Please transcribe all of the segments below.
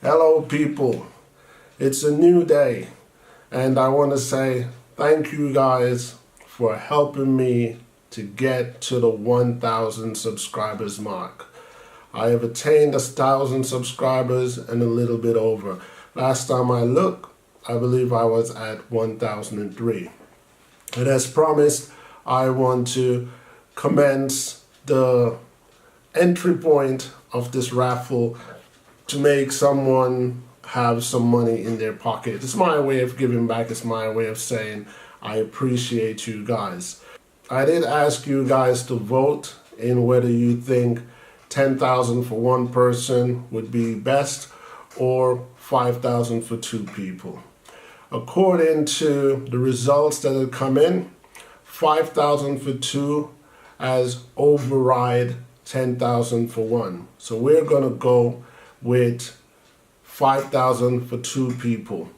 Hello people, it's a new day and I want to say thank you guys for helping me to get to the 1,000 subscribers mark. I have attained 1,000 subscribers and a little bit over. Last time I looked, I believe I was at 1,003. And as promised, I want to commence the entry point of this raffle to make someone have some money in their pocket. It's my way of giving back. It's my way of saying I appreciate you guys. I did ask you guys to vote in whether you think 10,000 for one person would be best or 5,000 for two people. According to the results that have come in, 5,000 for two has override 10,000 for one. So we're gonna go with 5,000 for two people,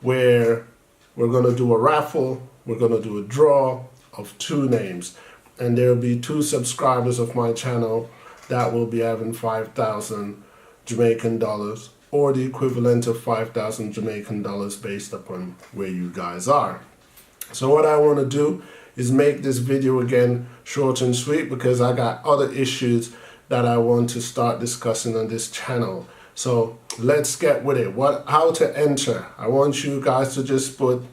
where we're going to do a raffle, we're going to do a draw of two names, and there will be two subscribers of my channel that will be having 5,000 Jamaican dollars, or the equivalent of 5,000 Jamaican dollars based upon where you guys are. So what I want to do is make this video again short and sweet, because I got other issues that I want to start discussing on this channel. So let's get with it. How to enter? I want you guys to just put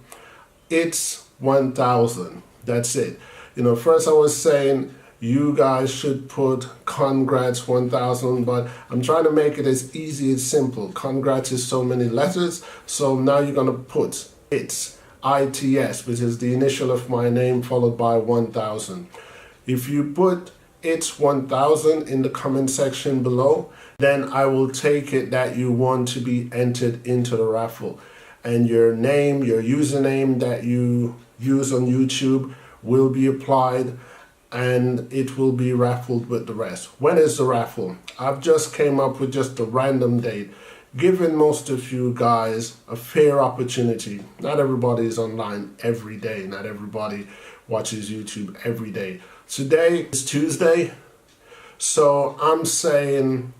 it's 1,000. That's it. You know, first I was saying you guys should put congrats 1,000, but I'm trying to make it as easy as simple. Congrats is so many letters, so now you're gonna put it's ITS, which is the initial of my name followed by 1,000. If you put it's 1,000 in the comment section below, then I will take it that you want to be entered into the raffle, and your name, your username that you use on YouTube will be applied and it will be raffled with the rest. When is the raffle? I've just came up with just a random date, giving most of you guys a fair opportunity. Not everybody is online every day. Not everybody watches YouTube every day. Today is Tuesday, so I'm saying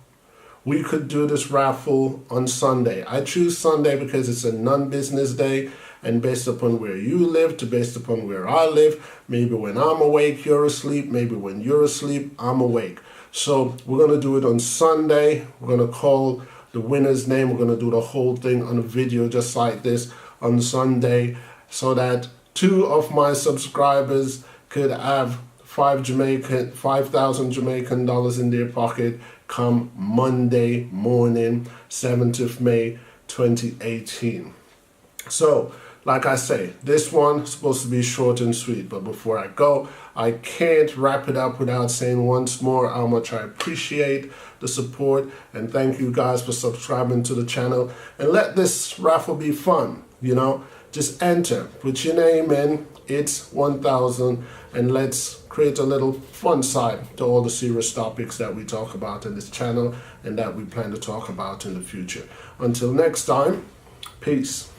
we could do this raffle on Sunday. I choose Sunday because it's a non-business day, and based upon where you live to based upon where I live, maybe when I'm awake you're asleep, maybe when you're asleep I'm awake. So we're gonna do it on Sunday. We're gonna call the winner's name. We're gonna do the whole thing on a video just like this on Sunday, so that two of my subscribers could have 5,000 Jamaican dollars in their pocket come Monday morning, 7th of May 2018. So like I say, this one is supposed to be short and sweet, but before I go, I can't wrap it up without saying once more how much I appreciate the support, and thank you guys for subscribing to the channel, and let this raffle be fun. You know, just enter, put your name in, it's 1,000, and let's create a little fun side to all the serious topics that we talk about in this channel and that we plan to talk about in the future. Until next time, peace.